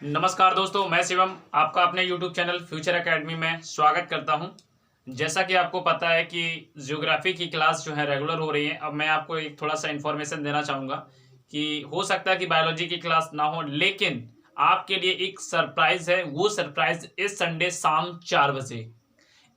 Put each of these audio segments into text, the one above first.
नमस्कार दोस्तों, मैं शिवम आपका अपने YouTube चैनल फ्यूचर एकेडमी में स्वागत करता हूं। जैसा कि आपको पता है कि ज्योग्राफी की क्लास जो है रेगुलर हो रही है। अब मैं आपको एक थोड़ा सा इन्फॉर्मेशन देना चाहूँगा कि हो सकता है कि बायोलॉजी की क्लास ना हो, लेकिन आपके लिए एक सरप्राइज है। वो सरप्राइज इस संडे शाम 4 बजे,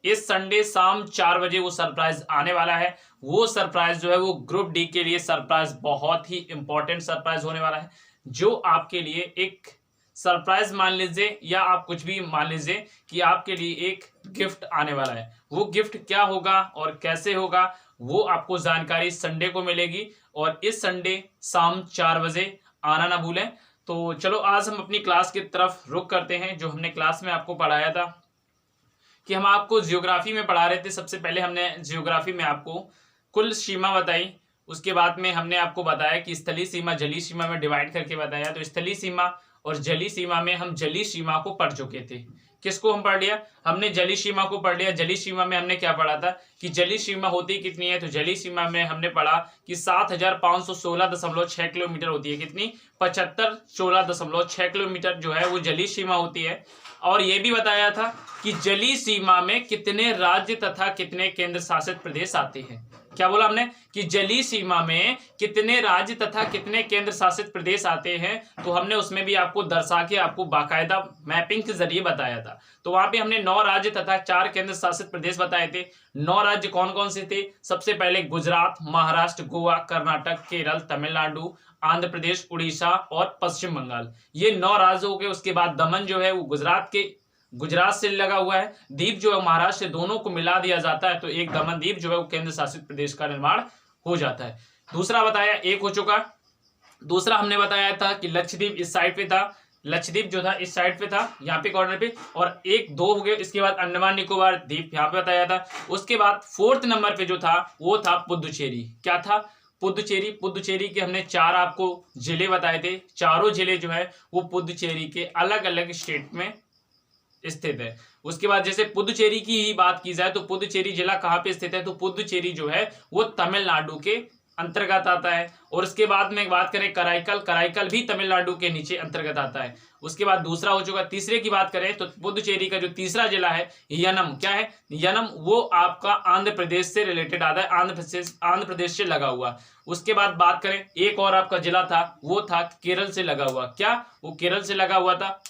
इस संडे शाम 4 बजे वो सरप्राइज आने वाला है। वो सरप्राइज जो है वो ग्रुप डी के लिए सरप्राइज बहुत ही इंपॉर्टेंट सरप्राइज होने वाला है, जो आपके लिए एक सरप्राइज मान लीजिए या आप कुछ भी मान लीजिए कि आपके लिए एक गिफ्ट आने वाला है। वो गिफ्ट क्या होगा और कैसे होगा वो आपको जानकारी संडे को मिलेगी, और इस संडे शाम 4 बजे आना ना भूलें। तो चलो आज हम अपनी क्लास की तरफ रुख करते हैं। जो हमने क्लास में आपको पढ़ाया था कि हम आपको जियोग्राफी में पढ़ा रहे थे। सबसे पहले हमने जियोग्राफी में आपको कुल सीमा बताई, उसके बाद में हमने आपको बताया कि स्थलीय सीमा जलीय सीमा में डिवाइड करके बताया। तो स्थलीय सीमा और जलीय सीमा में हम जलीय सीमा को पढ़ चुके थे। किसको हम पढ़ लिया? हमने जलीय सीमा को पढ़ लिया। जलीय सीमा में हमने क्या पढ़ा था कि जलीय सीमा होती कितनी है? तो जलीय सीमा में हमने पढ़ा कि 7516.6 किलोमीटर होती है। कितनी? 7516.6 किलोमीटर जो है वो जलीय सीमा होती है। और ये भी बताया था कि जलीय सीमा में कितने राज्य तथा कितने केंद्र शासित प्रदेश आते हैं। क्या बोला हमने? कि जलीय सीमा में कितने राज्य तथा कितने केंद्र शासित प्रदेश आते हैं। तो हमने उसमें भी आपको दर्शा के आपको बाकायदा मैपिंग के जरिए बताया था। तो वहां पे हमने 9 राज्य तथा 4 केंद्र शासित प्रदेश बताए थे। 9 राज्य कौन कौन से थे? सबसे पहले गुजरात, महाराष्ट्र, गोवा, कर्नाटक, केरल, तमिलनाडु, आंध्र प्रदेश, उड़ीसा और पश्चिम बंगाल। ये 9 राज्य हो गए। उसके बाद दमन जो है वो गुजरात से लगा हुआ है। दीप जो है महाराष्ट्र से, दोनों को मिला दिया जाता है तो एक दमन दीप जो है वो केंद्र शासित प्रदेश का निर्माण हो जाता है। दूसरा बताया, एक हो चुका। दूसरा हमने बताया था कि लक्षद्वीप इस साइड पे था। लक्षद्वीप जो था इस साइड पे था, यहाँ पे कॉर्नर पे। और एक दो हो गए। इसके बाद अंडमान निकोबार द्वीप यहाँ पे बताया था। उसके बाद 4th नंबर पे जो था वो था पुदुचेरी। क्या था? पुदुचेरी। पुदुचेरी के हमने 4 आपको जिले बताए थे। चारों जिले जो है वो पुदुचेरी के अलग अलग स्टेट में स्थित है। उसके बाद जैसे पुदुचेरी की ही बात की जाए तो पुदुचेरी जिला कहाँ पे स्थित है? तो पुदुचेरी जो है वो तमिलनाडु के अंतर्गत आता है। और उसके बाद में बात करें कराईकल, कराईकल भी तमिलनाडु के नीचे अंतर्गत आता है। उसके बाद दूसरा हो चुका। तीसरे की बात करें तो पुदुचेरी का जो तीसरा जिला है यनम, क्या है? यनम वो आपका आंध्र प्रदेश से रिलेटेड आता है, आंध्र प्रदेश से लगा हुआ। उसके बाद बात करें एक और आपका जिला था, वो था केरल से लगा हुआ। क्या? वो केरल से लगा हुआ था।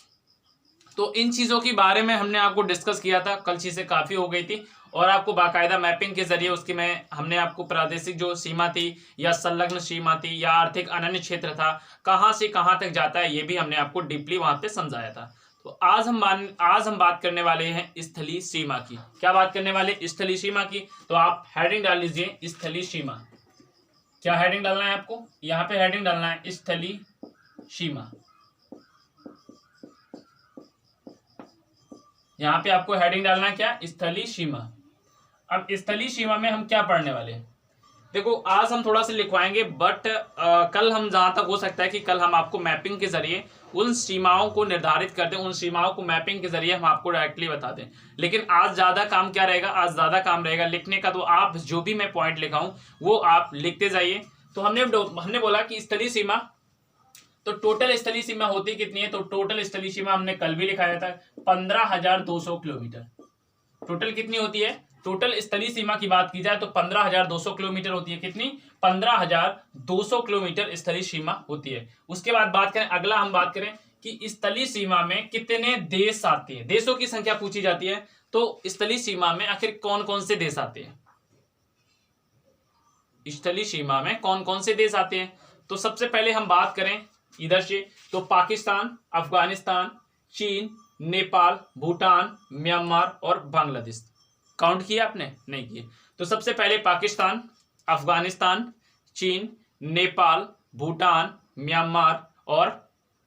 तो इन चीजों के बारे में हमने आपको डिस्कस किया था। कल चीजें काफी हो गई थी और आपको बाकायदा मैपिंग के जरिए उसकी हमने आपको प्रादेशिक जो सीमा थी या संलग्न सीमा थी या आर्थिक अनन्य क्षेत्र था, कहां से कहां तक जाता है, ये भी हमने आपको डीपली वहां पे समझाया था। तो आज हम बात करने वाले हैं स्थलीय सीमा की। क्या बात करने वाले? स्थलीय सीमा की। तो आप हेडिंग डाल लीजिए स्थलीय सीमा। क्या हेडिंग डालना है आपको? यहाँ पे हेडिंग डालना है स्थलीय सीमा। यहाँ पे आपको हेडिंग डालना है क्या? स्थलीय सीमा। अब स्थलीय सीमा में हम क्या पढ़ने वाले हैं? देखो आज हम थोड़ा सा लिखवाएंगे, बट कल हम जहां तक हो सकता है कि कल हम आपको मैपिंग के जरिए उन सीमाओं को निर्धारित कर दें, उन सीमाओं को मैपिंग के जरिए हम आपको डायरेक्टली बता दें। लेकिन आज ज्यादा काम क्या रहेगा? आज ज्यादा काम रहेगा लिखने का। तो आप जो भी मैं पॉइंट लिखाऊं वो आप लिखते जाइए। तो हमने बोला कि स्थलीय सीमा, तो टोटल स्थलीय सीमा होती कितनी है? तो टोटल स्थलीय सीमा हमने कल भी लिखाया था 15,200 किलोमीटर। टोटल कितनी होती है? टोटल स्थलीय सीमा की बात की जाए तो 15,200 किलोमीटर होती है। कितनी? 15,200 किलोमीटर स्थलीय सीमा होती है। उसके बाद बात करें, अगला हम बात करें कि स्थलीय सीमा में कितने देश आते हैं। देशों की संख्या पूछी जाती है। तो स्थलीय सीमा में आखिर कौन कौन से देश आते हैं? स्थलीय सीमा में कौन कौन से देश आते हैं? तो सबसे पहले हम बात करें इधर से, तो पाकिस्तान, अफगानिस्तान, चीन, नेपाल, भूटान, म्यांमार और बांग्लादेश। काउंट किया आपने? नहीं किए। तो सबसे पहले पाकिस्तान, अफगानिस्तान, चीन, नेपाल, भूटान, म्यांमार और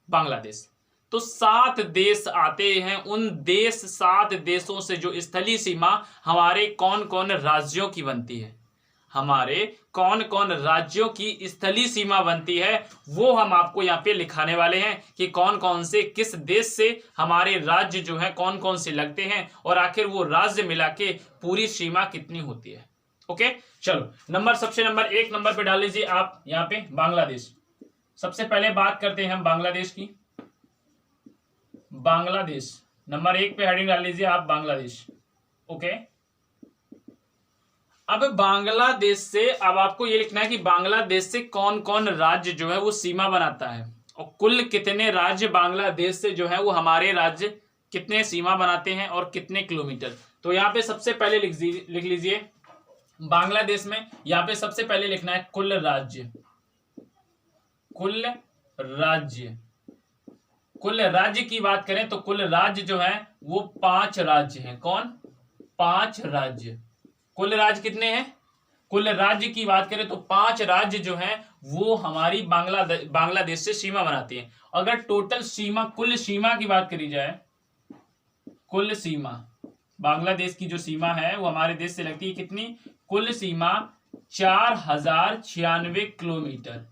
बांग्लादेश। तो 7 देश आते हैं। उन 7 देशों से जो स्थलीय सीमा हमारे कौन कौन राज्यों की बनती है, हमारे कौन कौन राज्यों की स्थलीय सीमा बनती है, वो हम आपको यहाँ पे लिखाने वाले हैं कि कौन कौन से किस देश से हमारे राज्य जो है कौन कौन से लगते हैं और आखिर वो राज्य मिला के पूरी सीमा कितनी होती है। ओके, चलो सबसे नंबर 1 नंबर पे डाल लीजिए आप यहाँ पे बांग्लादेश। सबसे पहले बात करते हैं हम बांग्लादेश की। बांग्लादेश, नंबर 1 पे हेडिंग डाल लीजिए आप बांग्लादेश। ओके, अब बांग्लादेश से अब आपको ये लिखना है कि बांग्लादेश से कौन कौन राज्य जो है वो सीमा बनाता है, और कुल कितने राज्य बांग्लादेश से जो है वो हमारे राज्य कितने सीमा बनाते हैं और कितने किलोमीटर। तो यहाँ पे सबसे पहले लिख लीजिए बांग्लादेश में, यहाँ पे सबसे पहले लिखना है कुल राज्य। कुल राज्य, कुल राज्य की बात करें तो कुल राज्य जो है वो 5 राज्य हैं। कौन? 5 राज्य। कुल राज्य कितने हैं? कुल राज्य की बात करें तो 5 राज्य जो हैं वो हमारी बांग्लादेश से सीमा बनाती हैं। अगर टोटल सीमा, कुल सीमा की बात करी जाए, कुल सीमा बांग्लादेश की जो सीमा है वो हमारे देश से लगती है कितनी? कुल सीमा 4096 किलोमीटर।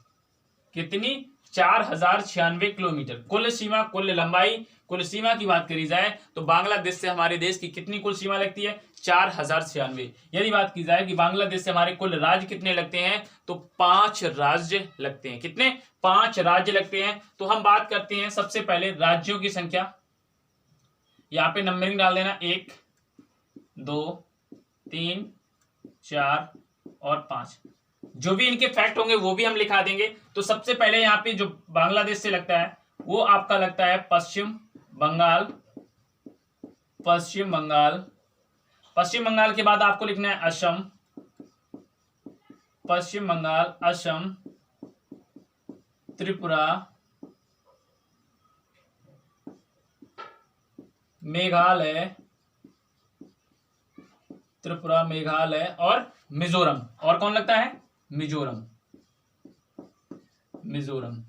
कितनी? 4096 किलोमीटर कुल सीमा। कुल लंबाई, कुल सीमा की बात करी जाए तो बांग्लादेश से हमारे देश की कितनी कुल सीमा लगती है? 4096। यदि बात की जाए कि बांग्लादेश से हमारे कुल राज्य कितने लगते हैं तो 5 राज्य लगते हैं। कितने? 5 राज्य लगते हैं। तो हम बात करते हैं सबसे पहले राज्यों की संख्या। यहां पे नंबरिंग डाल देना, 1 2 3 4 और 5। जो भी इनके फैक्ट होंगे वो भी हम लिखा देंगे। तो सबसे पहले यहाँ पे जो बांग्लादेश से लगता है वो आपका लगता है पश्चिम बंगाल। पश्चिम बंगाल, पश्चिम बंगाल के बाद आपको लिखना है असम। पश्चिम बंगाल, असम, त्रिपुरा, मेघालय, त्रिपुरा, मेघालय और मिजोरम। और कौन लगता है? मिजोरम। मिजोरम।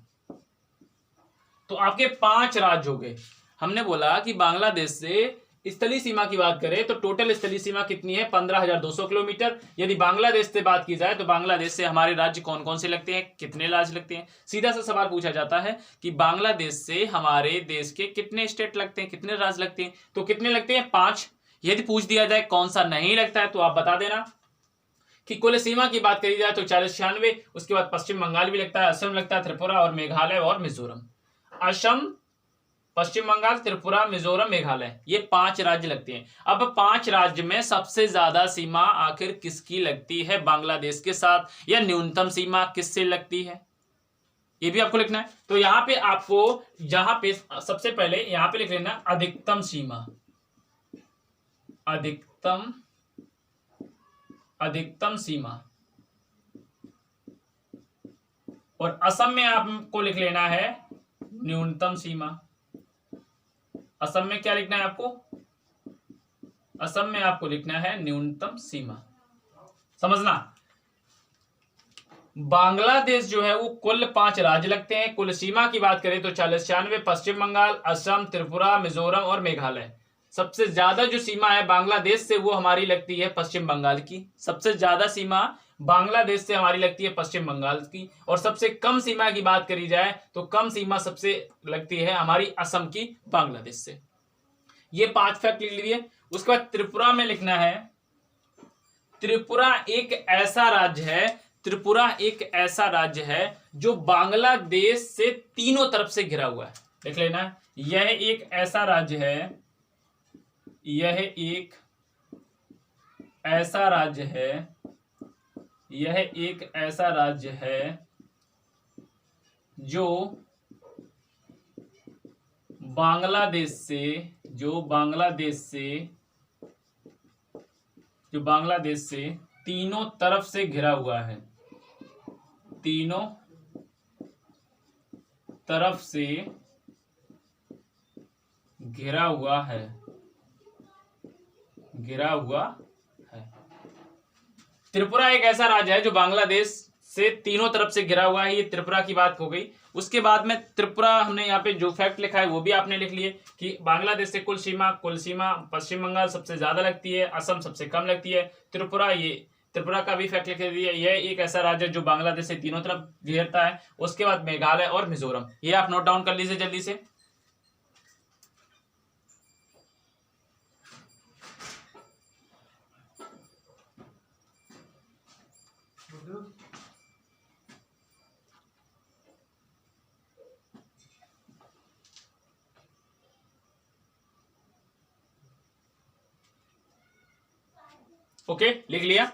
तो आपके 5 राज्य हो गए। हमने बोला कि बांग्लादेश से स्थलीय सीमा की बात करें तो टोटल स्थलीय सीमा कितनी है? 15,200 किलोमीटर। यदि बांग्लादेश से बात की जाए तो बांग्लादेश से हमारे राज्य कौन कौन से लगते हैं, कितने राज्य लगते हैं? सीधा सा सवाल पूछा जाता है कि बांग्लादेश से हमारे देश के कितने स्टेट लगते हैं, कितने राज्य लगते हैं? तो कितने लगते हैं? 5। यदि पूछ दिया जाए कौन सा नहीं लगता है तो आप बता देना कि कुल सीमा की बात करी जाए तो 4096। उसके बाद पश्चिम बंगाल भी लगता है, असम लगता है, त्रिपुरा और मेघालय और मिजोरम। असम, पश्चिम बंगाल, त्रिपुरा, मिजोरम, मेघालय, ये 5 राज्य लगते हैं। अब 5 राज्य में सबसे ज्यादा सीमा आखिर किसकी लगती है बांग्लादेश के साथ, या न्यूनतम सीमा किससे लगती है, ये भी आपको लिखना है। तो यहां पे आपको, जहां पे सबसे पहले यहां पे लिख लेना अधिकतम सीमा। अधिकतम, अधिकतम सीमा। और असम में आपको लिख लेना है न्यूनतम सीमा। असम में क्या लिखना है आपको? असम में आपको लिखना है न्यूनतम सीमा। समझना, बांग्लादेश जो है वो कुल 5 राज्य लगते हैं। कुल सीमा की बात करें तो 4096, पश्चिम बंगाल, असम, त्रिपुरा, मिजोरम और मेघालय। सबसे ज्यादा जो सीमा है बांग्लादेश से वो हमारी लगती है पश्चिम बंगाल की। सबसे ज्यादा सीमा बांग्लादेश से हमारी लगती है पश्चिम बंगाल की। और सबसे कम सीमा की बात करी जाए तो कम सीमा सबसे लगती है हमारी असम की बांग्लादेश से। ये 5 फैक्ट लिख लीजिए। उसके बाद त्रिपुरा में लिखना है, त्रिपुरा एक ऐसा राज्य है, त्रिपुरा एक ऐसा राज्य है जो बांग्लादेश से तीनों तरफ से घिरा हुआ है। देख लेना, यह एक ऐसा राज्य है, यह एक ऐसा राज्य है, यह एक ऐसा राज्य है जो बांग्लादेश से, जो बांग्लादेश से तीनों तरफ से घिरा हुआ है। तीनों तरफ से घिरा हुआ है, घिरा हुआ है। त्रिपुरा एक ऐसा राज्य है जो बांग्लादेश से तीनों तरफ से घिरा हुआ है। ये त्रिपुरा की बात हो गई। उसके बाद में त्रिपुरा, हमने यहाँ पे जो फैक्ट लिखा है वो भी आपने लिख लिए कि बांग्लादेश से कुल सीमा पश्चिम बंगाल सबसे ज्यादा लगती है, असम सबसे कम लगती है, त्रिपुरा, ये त्रिपुरा का भी फैक्ट लिख दिया, यह एक ऐसा राज्य है जो बांग्लादेश से तीनों तरफ घेरता है। उसके बाद मेघालय और मिजोरम, ये आप नोट डाउन कर लीजिए जल्दी से। ओके, लिख लिया।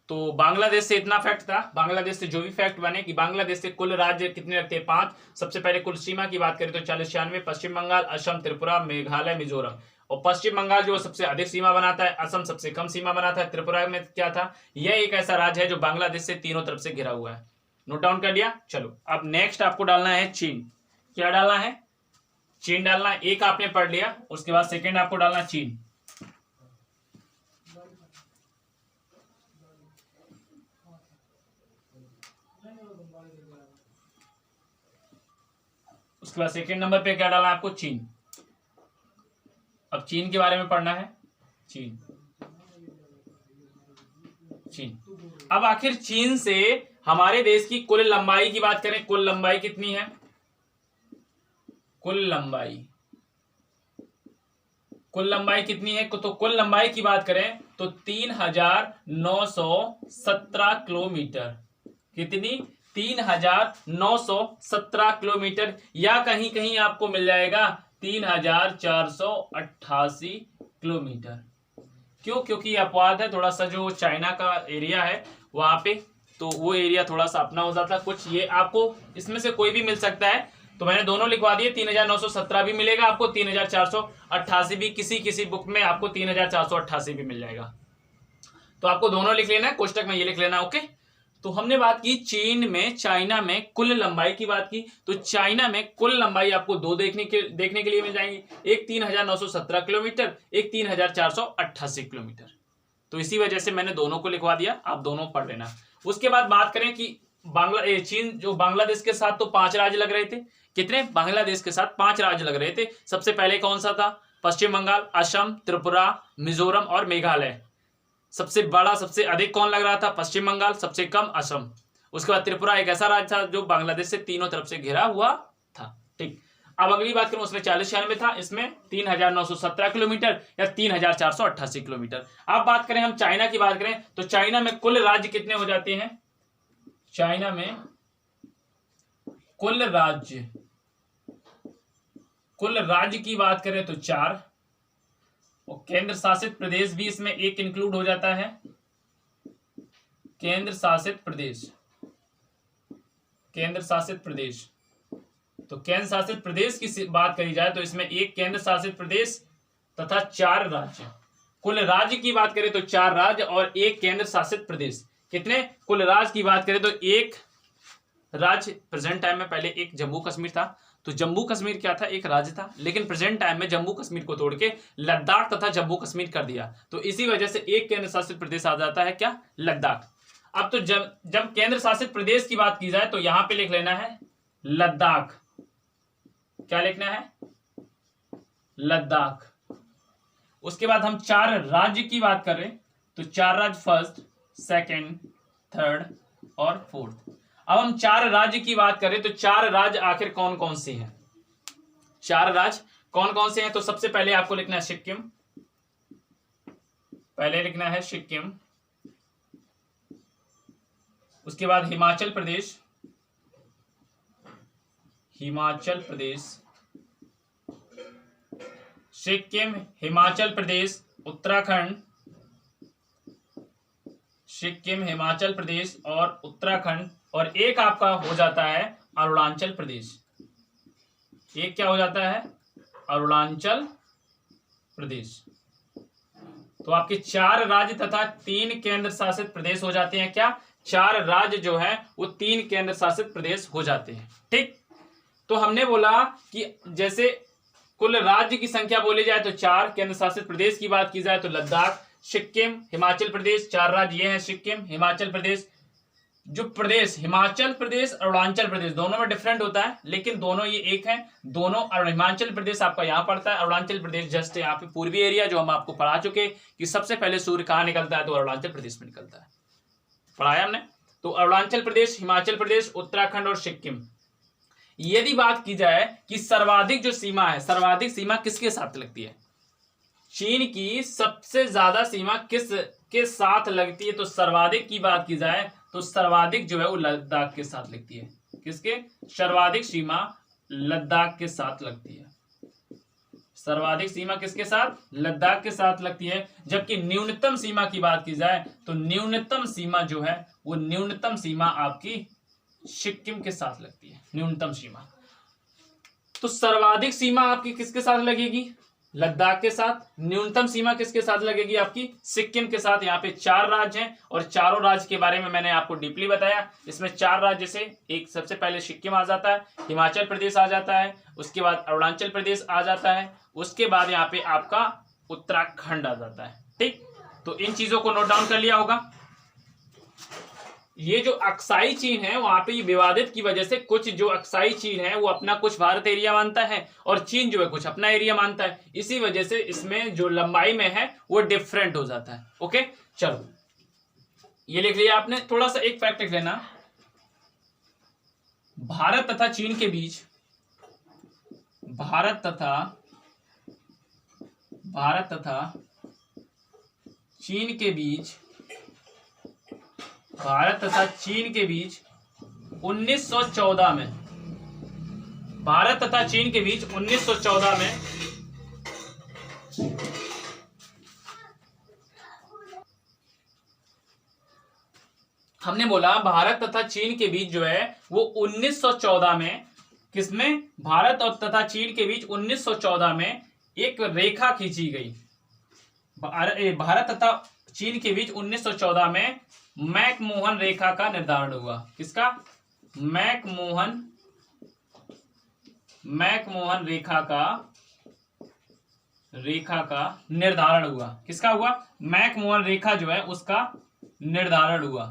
तो बांग्लादेश से इतना फैक्ट था। बांग्लादेश से जो भी फैक्ट बने कि बांग्लादेश से कुल राज्य कितने लगते हैं, 5। सबसे पहले कुल सीमा की बात करें तो 40-96, पश्चिम बंगाल, असम, त्रिपुरा, मेघालय, मिजोरम। और पश्चिम बंगाल जो सबसे अधिक सीमा बनाता है, असम सबसे कम सीमा बनाता है, त्रिपुरा में क्या था, यह एक ऐसा राज्य है जो बांग्लादेश से तीनों तरफ से घिरा हुआ है। नोट डाउन कर लिया। चलो अब नेक्स्ट आपको डालना है चीन। क्या डालना है, चीन डालना है। एक आपने पढ़ लिया, उसके बाद सेकेंड आपको डालना चीन। उसके बाद सेकेंड नंबर पे क्या डालना है आपको, चीन। अब चीन के बारे में पढ़ना है, चीन। चीन। अब आखिर चीन से हमारे देश की कुल लंबाई की बात करें, कुल लंबाई कितनी है, कुल लंबाई कितनी है, तो कुल लंबाई की बात करें तो 3917 किलोमीटर। कितनी, 3917 किलोमीटर, या कहीं कहीं आपको मिल जाएगा 3488 किलोमीटर। क्यों, क्योंकि अपवाद है थोड़ा सा, जो चाइना का एरिया है वहां पे, तो वो एरिया थोड़ा सा अपना हो जाता है कुछ। ये आपको इसमें से कोई भी मिल सकता है, तो मैंने दोनों लिखवा दिए। 3917 भी मिलेगा आपको, 3488 भी, किसी बुक में आपको 3488 भी मिल जाएगा। तो आपको दोनों लिख लेना है, कोष्टक में ये लिख लेना। ओके, तो हमने बात की चीन में, चाइना में कुल लंबाई की बात की। तो चाइना में कुल लंबाई आपको दो देखने के लिए मिल जाएंगी, एक 3917 किलोमीटर, एक 3488 किलोमीटर। तो इसी वजह से मैंने दोनों को लिखवा दिया, आप दोनों पढ़ लेना। उसके बाद बात करें कि चीन जो बांग्लादेश के साथ तो 5 राज्य लग रहे थे। कितने, बांग्लादेश के साथ 5 राज्य लग रहे थे। सबसे पहले कौन सा था, पश्चिम बंगाल, असम, त्रिपुरा, मिजोरम और मेघालय। सबसे बड़ा, सबसे अधिक कौन लग रहा था, पश्चिम बंगाल, सबसे कम असम। उसके बाद त्रिपुरा एक ऐसा राज्य था जो बांग्लादेश से तीनों तरफ से घिरा हुआ था। ठीक, अब अगली बात करूं, उसमें 40-96 था, इसमें 3917 किलोमीटर या 3488 किलोमीटर। अब बात करें हम चाइना की बात करें तो चाइना में कुल राज्य कितने हो जाते हैं, चाइना में कुल राज्य की बात करें तो 4, और केंद्र शासित प्रदेश भी इसमें एक इंक्लूड हो जाता है, केंद्र शासित प्रदेश। तो केंद्र शासित प्रदेश की बात करी जाए तो इसमें एक केंद्र शासित प्रदेश तथा 4 राज्य। कुल राज्य की बात करें तो 4 राज्य और एक केंद्र शासित प्रदेश। कितने, कुल राज्य की बात करें तो एक राज्य प्रेजेंट टाइम में, पहले एक जम्मू कश्मीर था, तो जम्मू कश्मीर क्या था, एक राज्य था, लेकिन प्रेजेंट टाइम में जम्मू कश्मीर को तोड़ के लद्दाख तथा जम्मू कश्मीर कर दिया, तो इसी वजह से एक केंद्र शासित प्रदेश आ जाता है, क्या, लद्दाख। अब तो जब केंद्र शासित प्रदेश की बात की जाए तो यहां पे लिख लेना है लद्दाख। क्या लिखना है, लद्दाख। उसके बाद हम 4 राज्य की बात करें तो 4 राज्य, फर्स्ट, सेकंड, थर्ड और फोर्थ। अब हम 4 राज्य की बात करें तो 4 राज्य आखिर कौन कौन से हैं, 4 राज्य कौन कौन से हैं। तो सबसे पहले आपको लिखना है सिक्किम, पहले लिखना है सिक्किम। उसके बाद हिमाचल प्रदेश, सिक्किम, हिमाचल प्रदेश, उत्तराखंड, सिक्किम, हिमाचल प्रदेश और उत्तराखंड, और एक आपका हो जाता है अरुणाचल प्रदेश। एक क्या हो जाता है, अरुणाचल प्रदेश। तो आपके 4 राज्य तथा 3 केंद्र शासित प्रदेश हो जाते हैं। क्या, 4 राज्य जो है वो 3 केंद्र शासित प्रदेश हो जाते हैं। ठीक, तो हमने बोला कि जैसे कुल राज्य की संख्या बोली जाए तो 4, केंद्र शासित प्रदेश की बात की जाए तो लद्दाख, सिक्किम, हिमाचल प्रदेश, 4 राज्य ये हैं, सिक्किम, हिमाचल प्रदेश। जो प्रदेश, हिमाचल प्रदेश, अरुणाचल प्रदेश, दोनों में डिफरेंट होता है, लेकिन दोनों ये एक हैं दोनों। हिमाचल प्रदेश आपका यहाँ पड़ता है, अरुणाचल प्रदेश जस्ट यहाँ पे पूर्वी एरिया, जो हम आपको पढ़ा चुके कि सबसे पहले सूर्य कहाँ निकलता है, तो अरुणाचल प्रदेश में निकलता है, पढ़ाया हमने। तो अरुणाचल प्रदेश, हिमाचल प्रदेश, उत्तराखंड और सिक्किम। यदि बात की जाए कि सर्वाधिक जो सीमा है, सर्वाधिक सीमा किसके साथ लगती है, चीन की सबसे ज्यादा सीमा किसके साथ लगती है, तो सर्वाधिक की बात की जाए तो सर्वाधिक जो है वो लद्दाख के साथ लगती है। किसके, सर्वाधिक सीमा लद्दाख के साथ लगती है, सर्वाधिक सीमा किसके साथ? लद्दाख के साथ लगती है। जबकि न्यूनतम सीमा की बात की जाए तो न्यूनतम सीमा जो है वो न्यूनतम सीमा आपकी सिक्किम के साथ लगती है, न्यूनतम सीमा। तो सर्वाधिक सीमा आपकी किसके साथ लगेगी? लद्दाख के साथ। न्यूनतम सीमा किसके साथ लगेगी? आपकी सिक्किम के साथ। यहाँ पे 4 राज्य हैं और चारों राज्य के बारे में मैंने आपको डीपली बताया। इसमें 4 राज्य से एक सबसे पहले सिक्किम आ जाता है, हिमाचल प्रदेश आ जाता है, उसके बाद अरुणाचल प्रदेश आ जाता है, उसके बाद यहाँ पे आपका उत्तराखंड आ जाता है। ठीक, तो इन चीजों को नोट डाउन कर लिया होगा। ये जो अक्साई चीन है वहां पे विवादित की वजह से कुछ जो अक्साई चीन है वो अपना कुछ भारत एरिया मानता है और चीन जो है कुछ अपना एरिया मानता है। इसी वजह से इसमें जो लंबाई में है वो डिफरेंट हो जाता है। ओके, चलो ये लिख लिया आपने। थोड़ा सा एक फैक्ट लिख लेना, भारत तथा चीन के बीच, भारत तथा चीन के बीच, भारत तथा चीन के बीच 1914 में, भारत तथा चीन के बीच 1914 में हमने बोला भारत तथा चीन के बीच जो है वो 1914 में, किसमें? भारत और तथा चीन के बीच 1914 में एक रेखा खींची गई। भारत तथा चीन के बीच 1914 में मैकमोहन रेखा का निर्धारण हुआ। किसका? मैकमोहन रेखा का निर्धारण हुआ। किसका हुआ? मैकमोहन रेखा जो है उसका निर्धारण हुआ।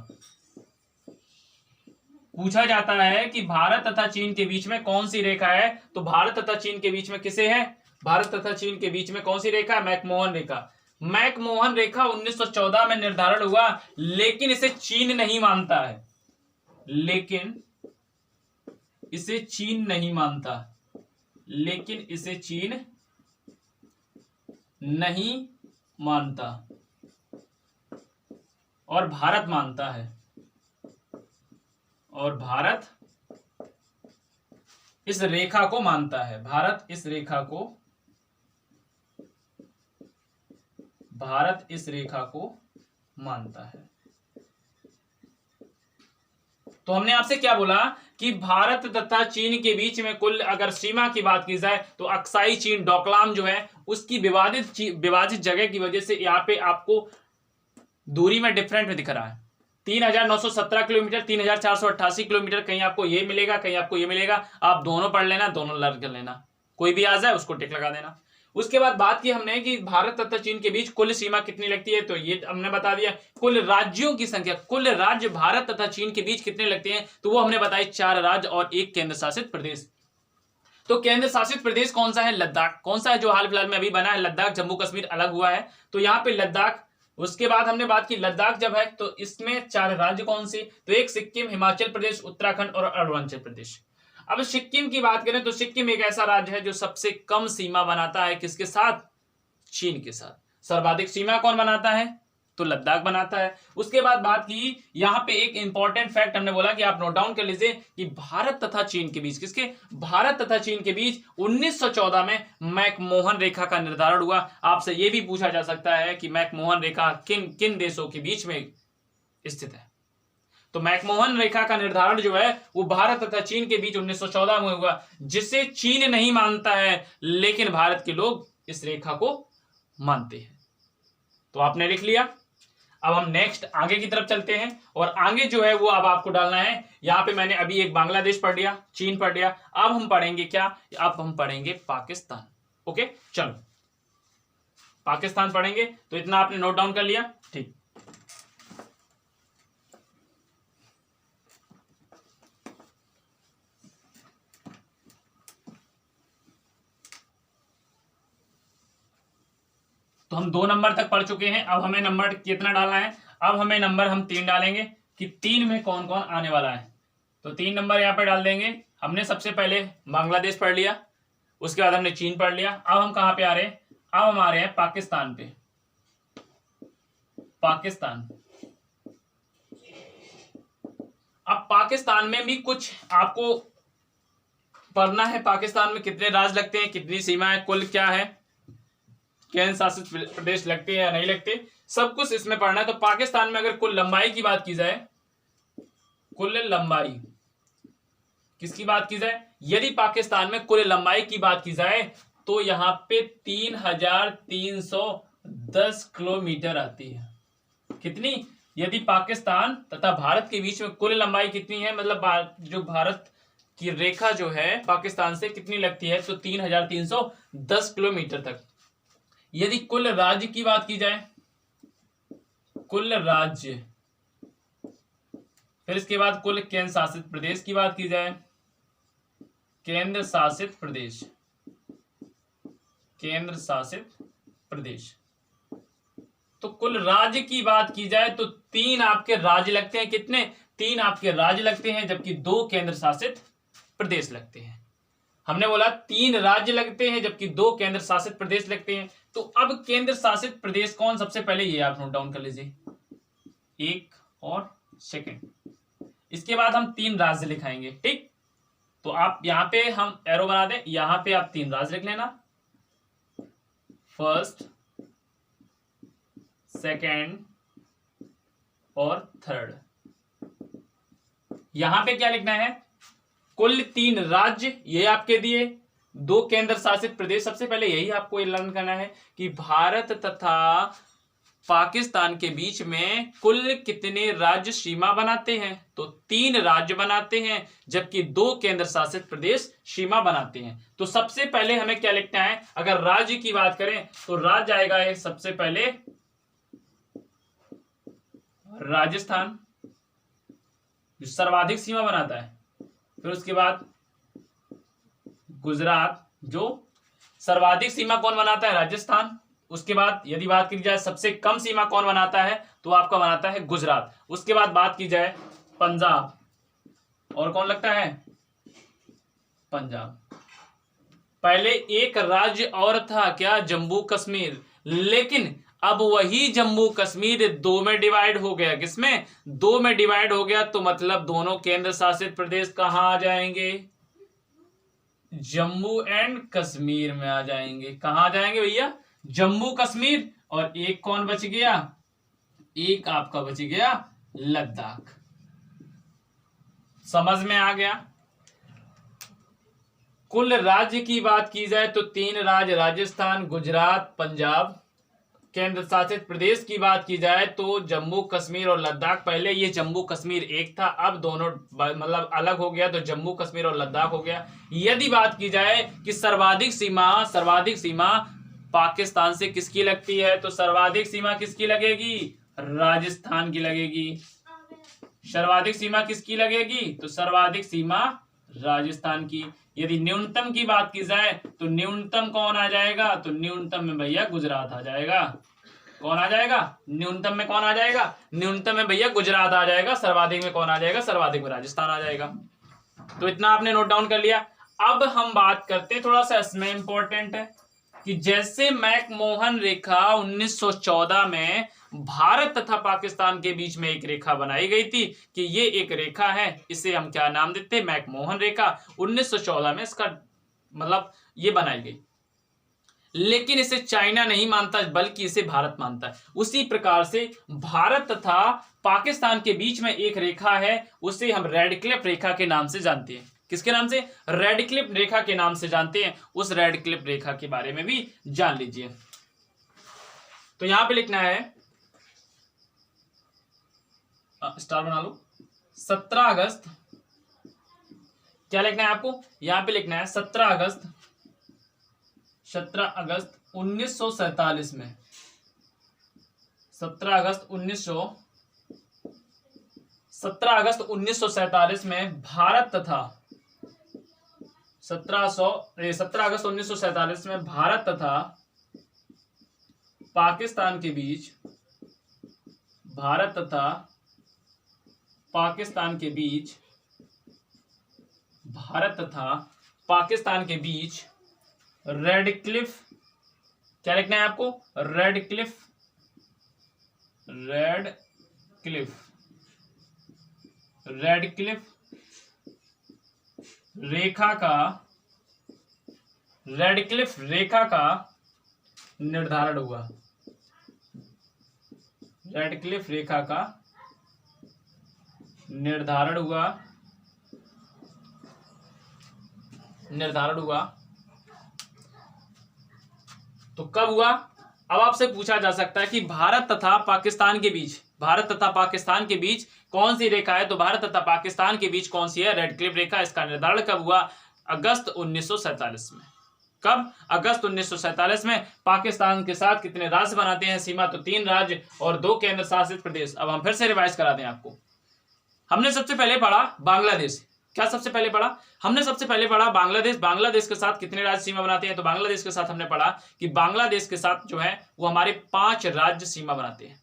पूछा जाता है कि भारत तथा चीन के बीच में कौन सी रेखा है, तो भारत तथा चीन के बीच में किसे है? भारत तथा चीन के बीच में कौन सी रेखा है? मैकमोहन रेखा। मैकमोहन रेखा 1914 में निर्धारण हुआ, लेकिन इसे चीन नहीं मानता है, लेकिन इसे चीन नहीं मानता और भारत मानता है। और भारत इस रेखा को मानता है। भारत इस रेखा को मानता है। तो हमने आपसे क्या बोला कि भारत तथा चीन के बीच में कुल अगर सीमा की बात की जाए तो अक्साई चीन डोकलाम जो है उसकी विभाजित जगह की वजह से यहाँ पे आपको दूरी में डिफरेंट में दिख रहा है। 3917 किलोमीटर, 3488 किलोमीटर, कहीं आपको ये मिलेगा, कहीं आपको ये मिलेगा। आप दोनों पढ़ लेना, दोनों लर्न कर लेना, कोई भी आ जाए उसको टिक लगा देना। उसके बाद बात की हमने कि भारत तथा चीन के बीच कुल सीमा कितनी लगती है, तो ये हमने बता दिया। कुल राज्यों की संख्या, कुल राज्य भारत तथा चीन के बीच कितने लगते हैं, तो वो हमने बताई 4 राज्य और 1 केंद्र शासित प्रदेश। तो केंद्र शासित प्रदेश कौन सा है? लद्दाख। कौन सा है? जो हाल फिलहाल में अभी बना है लद्दाख। जम्मू कश्मीर अलग हुआ है, तो यहाँ पे लद्दाख। उसके बाद हमने बात की लद्दाख जब है तो इसमें 4 राज्य कौन से, तो एक सिक्किम, हिमाचल प्रदेश, उत्तराखंड और अरुणाचल प्रदेश। अब सिक्किम की बात करें तो सिक्किम एक ऐसा राज्य है जो सबसे कम सीमा बनाता है। किसके साथ? चीन के साथ। सर्वाधिक सीमा कौन बनाता है? तो लद्दाख बनाता है। उसके बाद बात की, यहां पे एक इंपॉर्टेंट फैक्ट हमने बोला कि आप नोट डाउन कर लीजिए कि भारत तथा चीन के बीच, किसके? भारत तथा चीन के बीच 1914 में मैकमोहन रेखा का निर्धारण हुआ। आपसे यह भी पूछा जा सकता है कि मैकमोहन रेखा किन किन देशों के बीच में स्थित है। तो मैकमोहन रेखा का निर्धारण जो है वो भारत तथा चीन के बीच 1914 में हुआ, जिसे चीन नहीं मानता है, लेकिन भारत के लोग इस रेखा को मानते हैं। तो आपने लिख लिया। अब हम नेक्स्ट आगे की तरफ चलते हैं, और आगे जो है वो अब आपको डालना है। यहां पे मैंने अभी एक बांग्लादेश पढ़ लिया, चीन पढ़ लिया। अब हम पढ़ेंगे क्या? अब हम पढ़ेंगे पाकिस्तान। ओके, चलो पाकिस्तान पढ़ेंगे। तो इतना आपने नोट डाउन कर लिया, ठीक। तो हम 2 नंबर तक पढ़ चुके हैं। अब हमें नंबर कितना डालना है? अब हमें नंबर हम 3 डालेंगे कि 3 में कौन कौन आने वाला है। तो 3 नंबर यहाँ पे डाल देंगे। हमने सबसे पहले बांग्लादेश पढ़ लिया, उसके बाद हमने चीन पढ़ लिया। अब हम कहाँ पे आ रहे हैं? अब हम आ रहे हैं पाकिस्तान पे। पाकिस्तान। अब पाकिस्तान में भी कुछ आपको पढ़ना है। पाकिस्तान में कितने राज्य लगते हैं, कितनी सीमा है, कुल क्या है, केंद्र शासित प्रदेश लगते हैं या नहीं लगते, सब कुछ इसमें पढ़ना है। तो पाकिस्तान में अगर कुल लंबाई की बात की जाए, कुल लंबाई किसकी बात की जाए, यदि पाकिस्तान में कुल लंबाई की बात की जाए तो यहाँ पे 3,310 किलोमीटर आती है। कितनी? यदि पाकिस्तान तथा भारत के बीच में कुल लंबाई कितनी है, मतलब जो भारत की रेखा जो है पाकिस्तान से कितनी लगती है, तो 3,310 किलोमीटर तक। यदि कुल राज्य की बात की जाए, कुल राज्य, फिर इसके बाद कुल केंद्र शासित प्रदेश की बात की जाए, केंद्र शासित प्रदेश, केंद्र शासित प्रदेश, तो कुल राज्य की बात की जाए तो 3 आपके राज्य लगते हैं। कितने? 3 आपके राज्य लगते हैं, जबकि 2 केंद्र शासित प्रदेश लगते हैं। हमने बोला 3 राज्य लगते हैं जबकि 2 केंद्र शासित प्रदेश लगते हैं। तो अब केंद्र शासित प्रदेश कौन सबसे पहले, ये आप नोट डाउन कर लीजिए, 1 और सेकंड। इसके बाद हम 3 राज्य लिखाएंगे, ठीक। तो आप यहां पे हम एरो बना दें, यहां पे आप 3 राज्य लिख लेना, फर्स्ट, सेकंड और थर्ड। यहां पे क्या लिखना है, कुल 3 राज्य ये आपके दिए, 2 केंद्र शासित प्रदेश। सबसे पहले यही आपको लर्न करना है कि भारत तथा पाकिस्तान के बीच में कुल कितने राज्य सीमा बनाते हैं, तो 3 राज्य बनाते हैं, जबकि 2 केंद्र शासित प्रदेश सीमा बनाते हैं। तो सबसे पहले हमें क्या लिखना है, अगर राज्य की बात करें तो राज्य आएगा सबसे पहले राजस्थान, जो सर्वाधिक सीमा बनाता है। फिर उसके बाद गुजरात, जो सर्वाधिक सीमा कौन बनाता है, राजस्थान। उसके बाद यदि बात की जाए सबसे कम सीमा कौन बनाता है, तो आपका बनाता है गुजरात। उसके बाद बात की जाए पंजाब, और कौन लगता है, पंजाब। पहले एक राज्य और था, क्या, जम्मू कश्मीर, लेकिन अब वही जम्मू कश्मीर 2 में डिवाइड हो गया। किसमें? 2 में डिवाइड हो गया, तो मतलब दोनों केंद्र शासित प्रदेश कहां आ जाएंगे, जम्मू एंड कश्मीर में आ जाएंगे। कहां आ जाएंगे भैया, जम्मू कश्मीर। और एक कौन बच गया, एक आपका बच गया लद्दाख। समझ में आ गया। कुल राज्य की बात की जाए तो 3 राज्य, राजस्थान, गुजरात, पंजाब। केंद्र शासित प्रदेश की बात की जाए तो जम्मू कश्मीर और लद्दाख। पहले ये जम्मू कश्मीर एक था, अब दोनों मतलब अलग हो गया, तो जम्मू कश्मीर और लद्दाख हो गया। यदि बात की जाए कि सर्वाधिक सीमा पाकिस्तान से किसकी लगती है, तो सर्वाधिक सीमा किसकी लगेगी, राजस्थान की लगेगी। सर्वाधिक सीमा किसकी लगेगी, तो सर्वाधिक सीमा राजस्थान की। यदि न्यूनतम की बात की जाए तो न्यूनतम कौन आ जाएगा, तो न्यूनतम में भैया गुजरात आ जाएगा। कौन आ जाएगा, न्यूनतम में कौन आ जाएगा, न्यूनतम में भैया गुजरात आ जाएगा। सर्वाधिक में कौन आ जाएगा, सर्वाधिक में राजस्थान आ जाएगा। तो इतना आपने नोट डाउन कर लिया। अब हम बात करते हैं, थोड़ा सा इसमें इंपॉर्टेंट है कि जैसे मैकमोहन रेखा 1914 में भारत तथा पाकिस्तान के बीच में एक रेखा बनाई गई थी कि ये एक रेखा है, इसे हम क्या नाम देते हैं, मैकमोहन रेखा। 1914 में इसका मतलब ये बनाई गई, लेकिन इसे चाइना नहीं मानता बल्कि इसे भारत मानता है। उसी प्रकार से भारत तथा पाकिस्तान के बीच में एक रेखा है, उसे हम रेडक्लिफ रेखा के नाम से जानते हैं। किसके नाम से, रेडक्लिफ रेखा के नाम से जानते हैं। उस रेडक्लिफ रेखा के बारे में भी जान लीजिए। तो यहां पे लिखना है, स्टार बना लो, 17 अगस्त, क्या लिखना है आपको, यहां पे लिखना है 17 अगस्त 1947 में, 17 अगस्त 1947 में भारत तथा 17 अगस्त 1947 में भारत तथा पाकिस्तान के बीच, भारत तथा पाकिस्तान के बीच, भारत तथा पाकिस्तान के बीच रेडक्लिफ, क्या लिखना है आपको, रेडक्लिफ रेखा का निर्धारण हुआ, रेडक्लिफ रेखा का निर्धारण हुआ, तो कब हुआ? अब आपसे पूछा जा सकता है कि भारत तथा पाकिस्तान के बीच कौन सी रेखा है? तो भारत तथा पाकिस्तान के बीच कौन सी है? रेडक्लिफ रेखा। इसका निर्धारण कब हुआ? अगस्त 1947 में। कब? अगस्त 1947 में। पाकिस्तान के साथ कितने राज्य बनाते हैं सीमा? तो 3 राज्य और 2 केंद्र शासित प्रदेश। अब हम फिर से रिवाइज करा दें आपको। हमने सबसे पहले पढ़ा बांग्लादेश। क्या सबसे पहले पढ़ा? हमने सबसे पहले पढ़ा बांग्लादेश। बांग्लादेश के साथ कितने राज्य सीमा बनाते हैं? तो बांग्लादेश के साथ हमने पढ़ा कि बांग्लादेश के साथ जो है वो हमारे 5 राज्य सीमा बनाते हैं।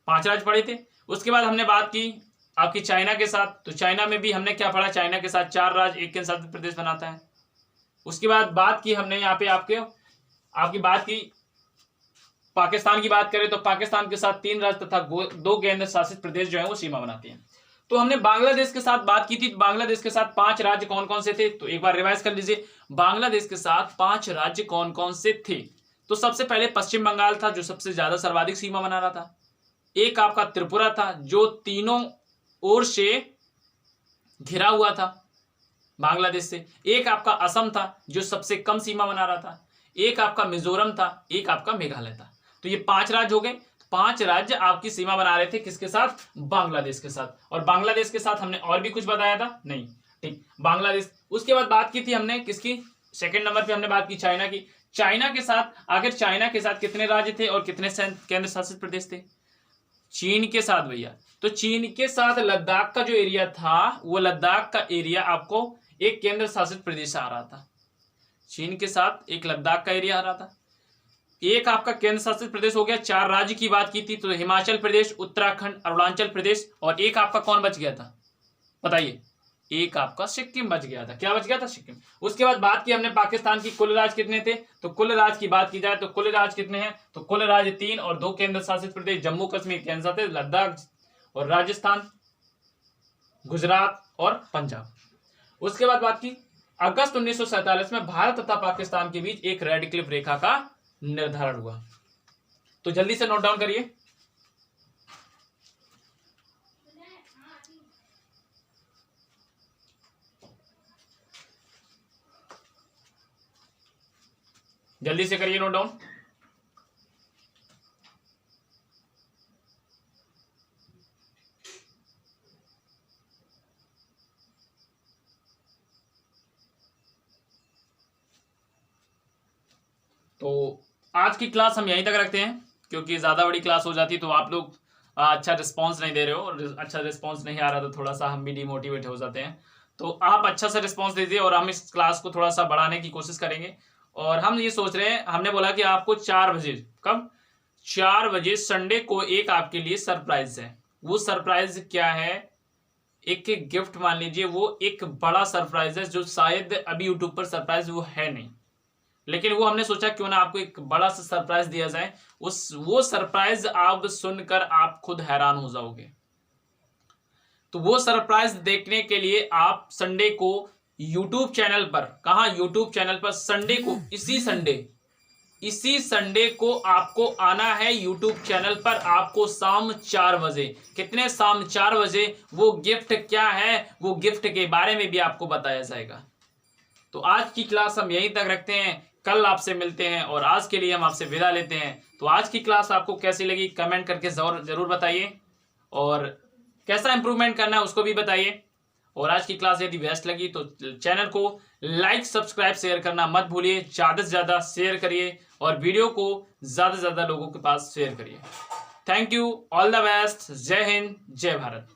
5 राज्य पढ़े थे। उसके बाद हमने बात की आपकी चाइना के साथ। तो चाइना में भी हमने क्या पढ़ा? चाइना के साथ 4 राज्य, 1 केंद्र शासित प्रदेश बनाता है। उसके बाद बात की हमने यहाँ पे आपकी बात की पाकिस्तान की बात करें तो पाकिस्तान के साथ 3 राज्य तथा 2 केंद्र शासित प्रदेश जो है वो सीमा बनाते हैं। तो हमने बांग्लादेश के साथ बात की थी। बांग्लादेश के साथ 5 राज्य कौन कौन से थे? तो एक बार रिवाइज कर लीजिए। बांग्लादेश के साथ 5 राज्य कौन कौन से थे? तो सबसे पहले पश्चिम बंगाल था जो सबसे ज्यादा सर्वाधिक सीमा बना रहा था। एक आपका त्रिपुरा था जो तीनों ओर से घिरा हुआ था बांग्लादेश से। एक आपका असम था जो सबसे कम सीमा बना रहा था। एक आपका मिजोरम था, एक आपका मेघालय था। तो ये 5 राज्य हो गए। 5 राज्य आपकी सीमा बना रहे थे किसके साथ? बांग्लादेश के साथ। और बांग्लादेश के साथ हमने और भी कुछ बताया था? नहीं। ठीक, बांग्लादेश। उसके बाद बात की थी हमने किसकी? सेकंड नंबर पे हमने बात की चाइना की। चाइना के साथ, आखिर चाइना के साथ कितने राज्य थे और कितने केंद्र शासित प्रदेश थे? चीन के साथ भैया। तो चीन के साथ लद्दाख का जो एरिया था वो लद्दाख का एरिया आपको एक केंद्र शासित प्रदेश आ रहा था। चीन के साथ एक लद्दाख का एरिया आ रहा था। एक आपका केंद्र शासित प्रदेश हो गया। 4 राज्य की बात की थी तो हिमाचल प्रदेश, उत्तराखंड, अरुणाचल प्रदेश, और एक आपका कौन बच गया था? बताइए। एक आपका सिक्किम बच गया था। क्या बच गया था? सिक्किम। उसके बाद बात की हमने पाकिस्तान की कुल राज्य कितने थे? तो कुल राज्य की बात की जाए तो कुल राज्य कितने हैं? तो कुल राज्य 3 और 2 केंद्र शासित प्रदेश, जम्मू कश्मीर, केंद्र शासित, लद्दाख और राजस्थान, गुजरात और पंजाब। उसके बाद बात की अगस्त 1947 में भारत तथा पाकिस्तान के बीच एक रेडक्लिफ रेखा का निर्धारण हुआ। तो जल्दी से नोट डाउन करिए। जल्दी से करिए नोट डाउन। तो आज की क्लास हम यहीं तक रखते हैं क्योंकि ज़्यादा बड़ी क्लास हो जाती तो आप लोग अच्छा रिस्पांस नहीं दे रहे हो, और अच्छा रिस्पांस नहीं आ रहा तो थोड़ा सा हम भी डिमोटिवेट हो जाते हैं। तो आप अच्छा सा रिस्पांस दीजिए और हम इस क्लास को थोड़ा सा बढ़ाने की कोशिश करेंगे। और हम ये सोच रहे हैं, हमने बोला कि आपको 4 बजे, कब? 4 बजे संडे को एक आपके लिए सरप्राइज है। वो सरप्राइज क्या है? एक गिफ्ट मान लीजिए। वो एक बड़ा सरप्राइज है जो शायद अभी यूट्यूब पर सरप्राइज वो है नहीं, लेकिन वो हमने सोचा क्यों ना आपको एक बड़ा सा सरप्राइज दिया जाए। वो सरप्राइज आप सुनकर आप खुद हैरान हो जाओगे। तो वो सरप्राइज देखने के लिए आप संडे को यूट्यूब चैनल पर, कहा? यूट्यूब चैनल पर संडे को, इसी संडे को आपको आना है यूट्यूब चैनल पर। आपको शाम 4 बजे, कितने? शाम 4 बजे। वो गिफ्ट क्या है, वो गिफ्ट के बारे में भी आपको बताया जाएगा। तो आज की क्लास हम यहीं तक रखते हैं। कल आपसे मिलते हैं और आज के लिए हम आपसे विदा लेते हैं। तो आज की क्लास आपको कैसी लगी कमेंट करके जरूर बताइए, और कैसा इंप्रूवमेंट करना है उसको भी बताइए। और आज की क्लास यदि बेस्ट लगी तो चैनल को लाइक, सब्सक्राइब, शेयर करना मत भूलिए। ज़्यादा से ज़्यादा शेयर करिए और वीडियो को ज़्यादा से ज़्यादा लोगों के पास शेयर करिए। Thank you, all the best. जय हिंद, जय भारत।